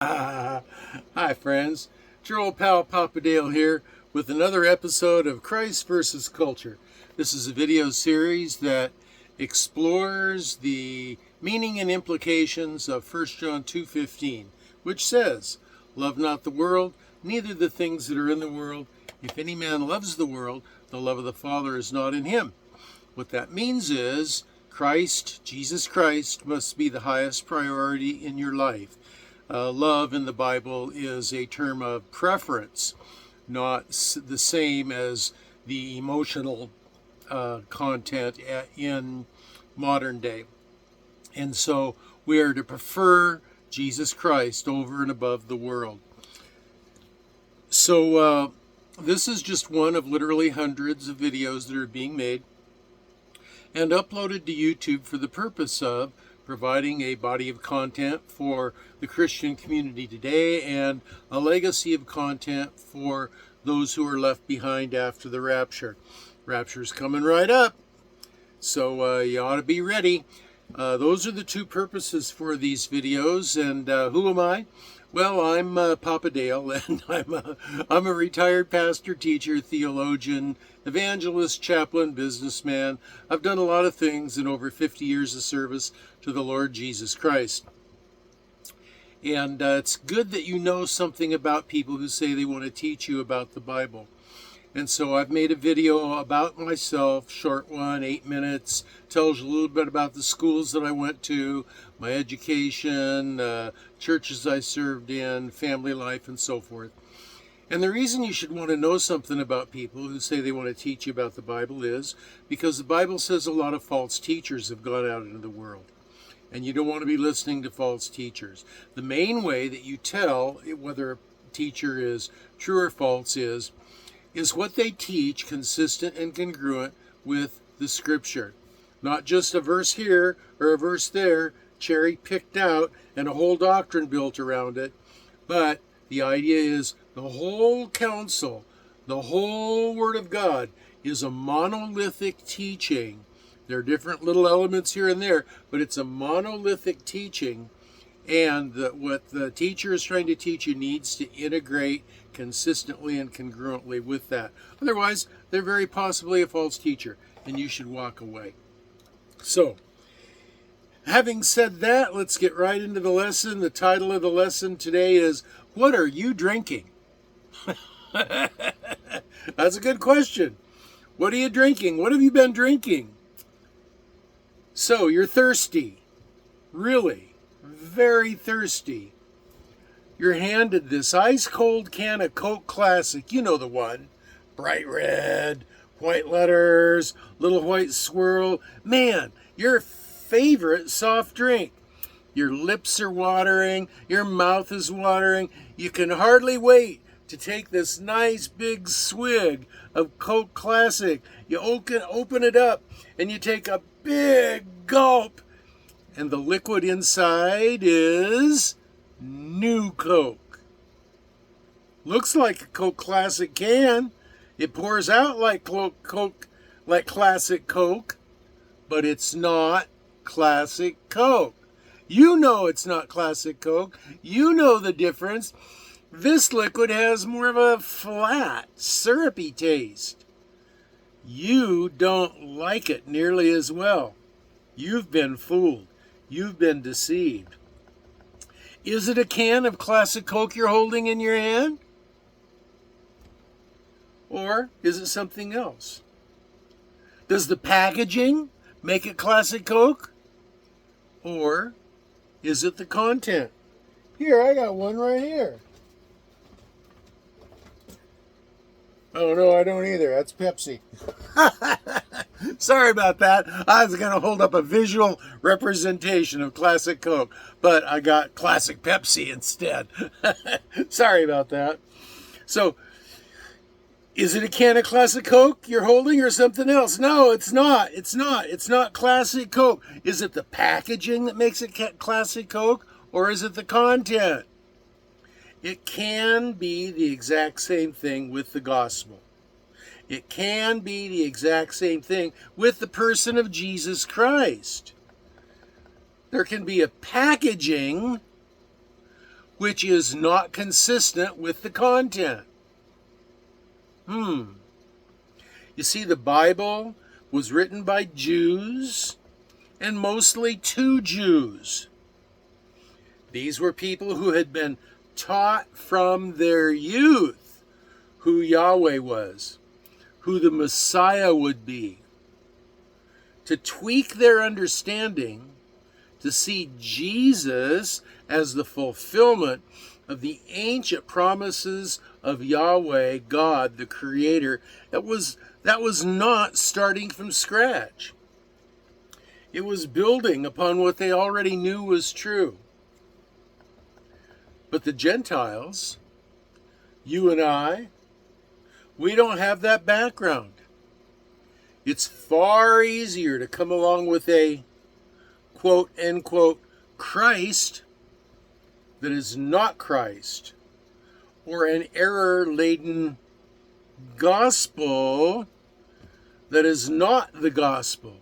Hi, friends. It's your old pal Papa Dale here with another episode of Christ versus Culture. This is a video series that explores the meaning and implications of 1 John 2:15, which says, "Love not the world, neither the things that are in the world. If any man loves the world, the love of the Father is not in him." What that means is Christ, Jesus Christ, must be the highest priority in your life. Love in the Bible is a term of preference, not the same as the emotional content in modern day. And so we are to prefer Jesus Christ over and above the world. So this is just one of literally hundreds of videos that are being made and uploaded to YouTube for the purpose of providing a body of content for the Christian community today and a legacy of content for those who are left behind after the rapture. Rapture's coming right up, so you ought to be ready. Those are the two purposes for these videos, and who am I? Well, I'm Papa Dale, and I'm a retired pastor, teacher, theologian, evangelist, chaplain, businessman. I've done a lot of things in over 50 years of service to the Lord Jesus Christ. And it's good that you know something about people who say they want to teach you about the Bible. And so I've made a video about myself, short one, 8 minutes, tells you a little bit about the schools that I went to, my education, churches I served in, family life, and so forth. And the reason you should want to know something about people who say they want to teach you about the Bible is because the Bible says a lot of false teachers have gone out into the world. And you don't want to be listening to false teachers. The main way that you tell whether a teacher is true or false is what they teach consistent and congruent with the Scripture. Not just a verse here or a verse there, cherry picked out and a whole doctrine built around it, but the idea is the whole counsel, the whole Word of God is a monolithic teaching. There are different little elements here and there, but it's a monolithic teaching, and what the teacher is trying to teach you needs to integrate consistently and congruently with that. Otherwise, they're very possibly a false teacher, and you should walk away. So, having said that, let's get right into the lesson. The title of the lesson today is, "What are you drinking?" That's a good question. What are you drinking? What have you been drinking? So, you're thirsty. Really, very thirsty. You're handed this ice-cold can of Coke Classic. You know the one. Bright red, white letters, little white swirl. Man, your favorite soft drink. Your lips are watering. Your mouth is watering. You can hardly wait to take this nice big swig of Coke Classic. You open it up and you take a big gulp. And the liquid inside is new Coke. Looks like a Coke Classic can. It pours out like Coke, like classic Coke, but it's not classic Coke. You know it's not classic Coke. You know the difference. This liquid has more of a flat, syrupy taste. You don't like it nearly as well. You've been fooled. You've been deceived. Is it a can of classic Coke you're holding in your hand? Or is it something else? Does the packaging make it classic Coke? Or is it the content? Here, I got one right here. Oh, no, I don't either. That's Pepsi. Sorry about that. I was going to hold up a visual representation of classic Coke, but I got classic Pepsi instead. Sorry about that. So, is it a can of classic Coke you're holding or something else? No, it's not. It's not. It's not classic Coke. Is it the packaging that makes it classic Coke, or is it the content? It can be the exact same thing with the gospel. It can be the exact same thing with the person of Jesus Christ. There can be a packaging which is not consistent with the content. You see, the Bible was written by Jews and mostly to Jews. These were people who had been taught from their youth who Yahweh was, who the Messiah would be. To tweak their understanding, to see Jesus as the fulfillment of the ancient promises of Yahweh, God, the Creator, that was not starting from scratch. It was building upon what they already knew was true. But the Gentiles, you and I, we don't have that background. It's far easier to come along with a quote unquote Christ that is not Christ, or an error-laden gospel that is not the gospel,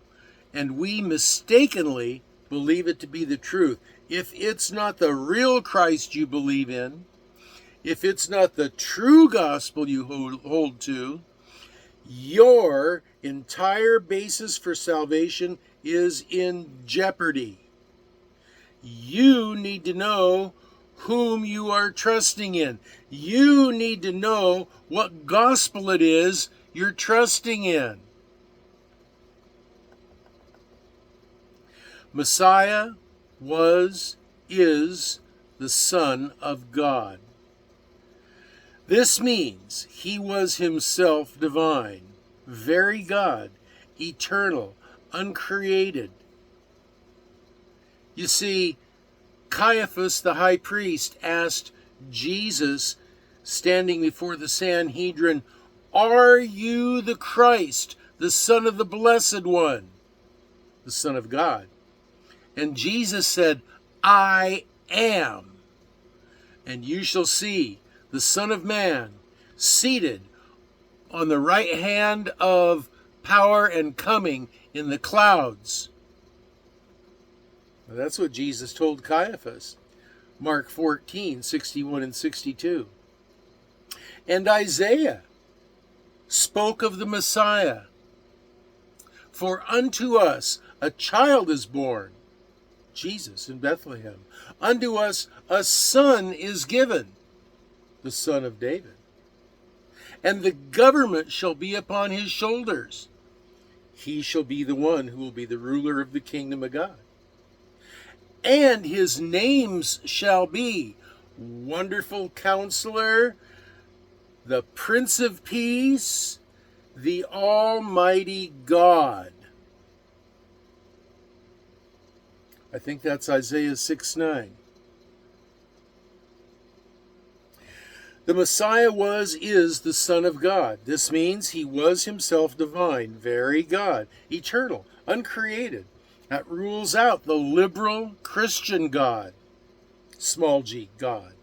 and we mistakenly believe it to be the truth. If it's not the real Christ you believe in, if it's not the true gospel you hold to, your entire basis for salvation is in jeopardy. You need to know whom you are trusting in. You need to know what gospel it is you're trusting in. Messiah is the Son of God. This means he was himself divine, very God, eternal, uncreated. You see, Caiaphas, the high priest, asked Jesus, standing before the Sanhedrin, "Are you the Christ, the Son of the Blessed One, the Son of God?" And Jesus said, "I am. And you shall see the Son of Man seated on the right hand of power and coming in the clouds." Now, that's what Jesus told Caiaphas. Mark 14, 61 and 62. And Isaiah spoke of the Messiah. "For unto us a child is born," Jesus in Bethlehem. "Unto us a son is given," the Son of David. "And the government shall be upon his shoulders. He shall be the one who will be the ruler of the kingdom of God. And his names shall be Wonderful Counselor, the Prince of Peace, the Almighty God." I think that's Isaiah 6:9. The Messiah is the Son of God. This means he was himself divine, very God, eternal, uncreated. That rules out the liberal Christian God, small g God.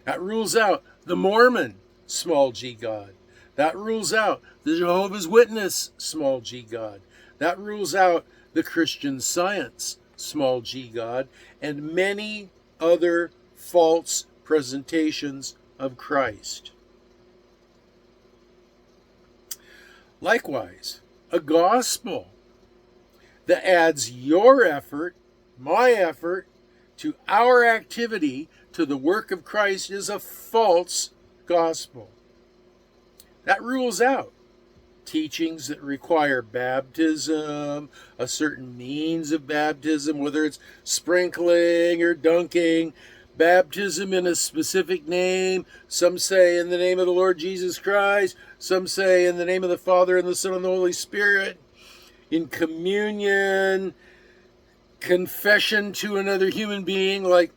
That rules out the Mormon, small g God. That rules out the Jehovah's Witness, small g God. That rules out the Christian Science, small g God, and many other false presentations of Christ. Likewise, a gospel that adds your effort, my effort, to our activity, to the work of Christ is a false gospel. That rules out teachings that require baptism, a certain means of baptism, whether it's sprinkling or dunking, baptism in a specific name. Some say in the name of the Lord Jesus Christ. Some say in the name of the Father and the Son and the Holy Spirit. In communion, confession to another human being, like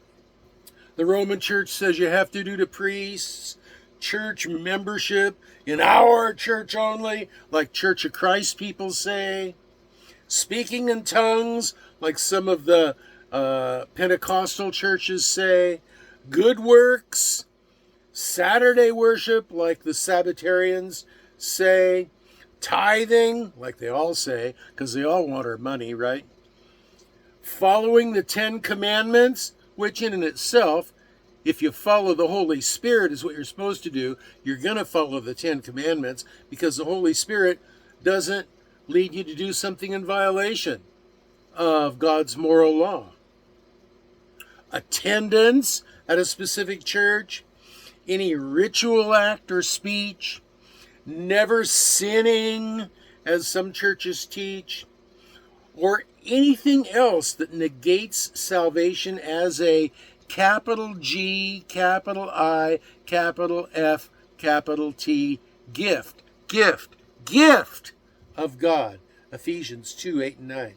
the Roman Church says you have to do to priests. Church membership in our church only, like Church of Christ people say. Speaking in tongues, like some of the Pentecostal churches say. Good works. Saturday worship, like the Sabbatarians say. Tithing, like they all say, because they all want our money, right? Following the 10 Commandments, which in and itself if you follow the Holy Spirit is what you're supposed to do, you're going to follow the Ten Commandments, because the Holy Spirit doesn't lead you to do something in violation of God's moral law. Attendance at a specific church, any ritual act or speech, never sinning, as some churches teach, or anything else that negates salvation as a capital G, capital I, capital F, capital T gift of God. Ephesians 2:8-9.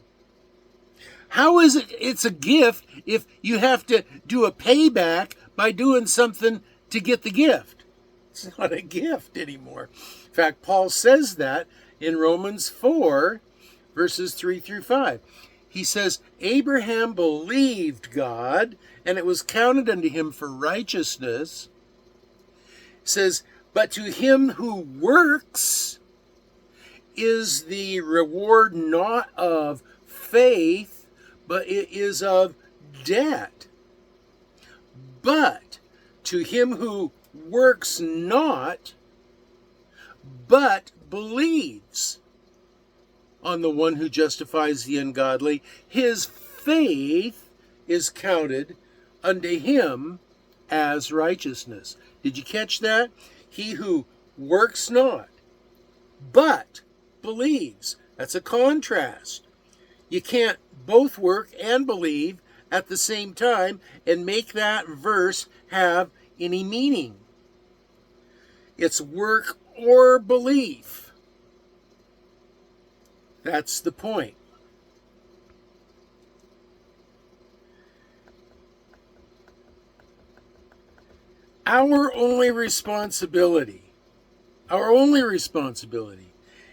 How is it it's a gift if you have to do a payback by doing something to get the gift? It's not a gift anymore. In fact, Paul says that in Romans 4, verses 3-5. He says, Abraham believed God, and it was counted unto him for righteousness. It says, but to him who works is the reward not of faith, but it is of debt. But to him who works not, but believes on the one who justifies the ungodly, his faith is counted unto him as righteousness. Did you catch that? He who works not, but believes. That's a contrast. You can't both work and believe at the same time and make that verse have any meaning. It's work or belief. That's the point. Our only responsibility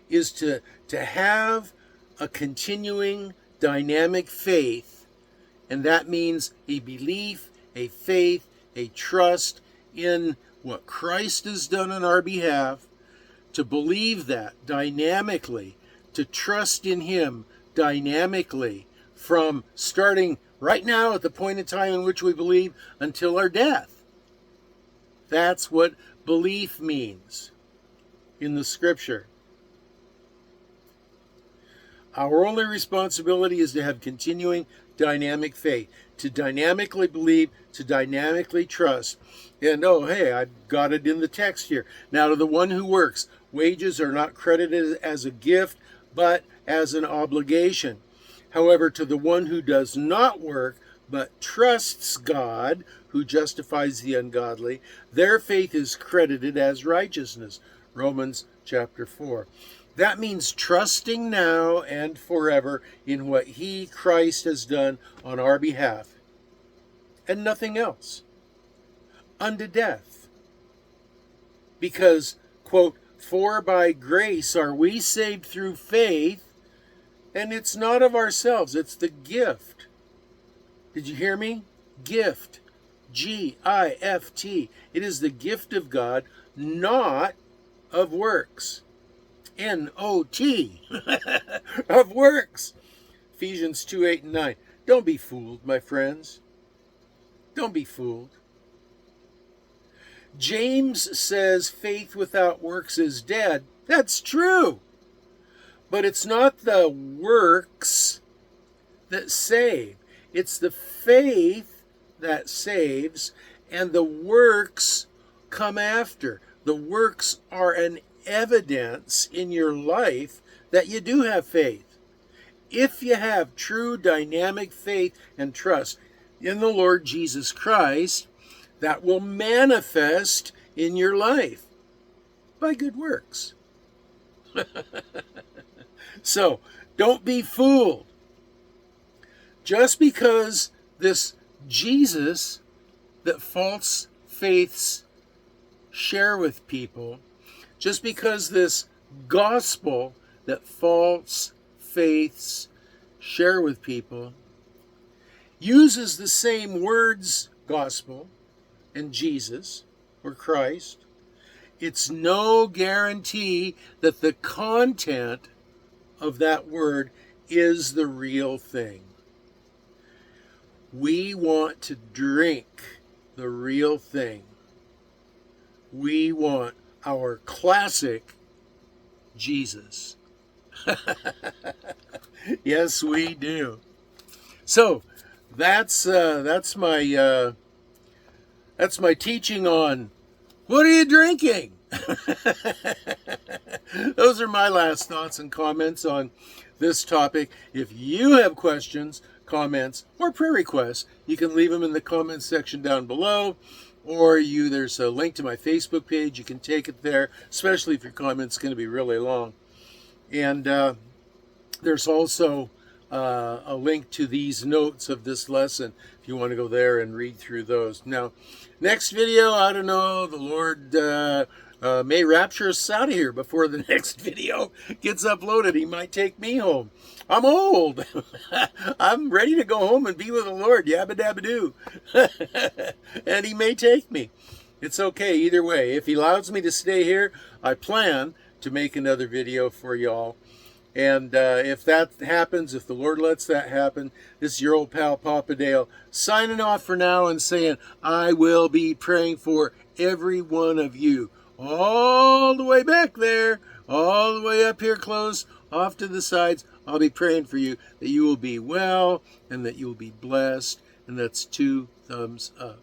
is to have a continuing dynamic faith, and that means a belief, a faith, a trust in what Christ has done on our behalf, to believe that dynamically, to trust in him dynamically, from starting right now at the point in time in which we believe until our death. That's what belief means in the scripture. Our only responsibility is to have continuing dynamic faith, to dynamically believe, to dynamically trust. And I've got it in the text here. Now to the one who works, wages are not credited as a gift, but as an obligation. However, to the one who does not work, but trusts God, who justifies the ungodly, their faith is credited as righteousness. Romans chapter 4. That means trusting now and forever in what he, Christ, has done on our behalf, and nothing else, unto death. Because, quote, for by grace are we saved through faith, and it's not of ourselves, it's the gift. Did you hear me? Gift. G-I-F-T. It is the gift of God, not of works. N-O-T. Of works. Ephesians 2:8-9. Don't be fooled, my friends. Don't be fooled. James says faith without works is dead. That's true. But it's not the works that save. It's the faith that saves, and the works come after. The works are an evidence in your life that you do have faith. If you have true dynamic faith and trust in the Lord Jesus Christ, that will manifest in your life by good works. So, don't be fooled. Just because this Jesus that false faiths share with people, just because this gospel that false faiths share with people uses the same words, gospel and Jesus or Christ, it's no guarantee that the content of that word is the real thing. We want to drink the real thing. We want our classic Jesus. Yes, we do. So that's my teaching on what are you drinking. Those are my last thoughts and comments on this topic. If you have questions, comments, or prayer requests, you can leave them in the comments section down below, or there's a link to my Facebook page. You can take it there, especially if your comment's going to be really long. And there's also a link to these notes of this lesson if you want to go there and read through those. Now, next video, I don't know, the Lord may rapture us out of here before the next video gets uploaded. He might take me home. I'm old. I'm ready to go home and be with the Lord. Yabba dabba doo. And he may take me. It's okay either way. If he allows me to stay here, I plan to make another video for y'all. And if that happens, if the Lord lets that happen, this is your old pal Papa Dale signing off for now and saying, I will be praying for every one of you. All the way back there, all the way up here close, off to the sides. I'll be praying for you that you will be well and that you will be blessed. And that's 2 thumbs up.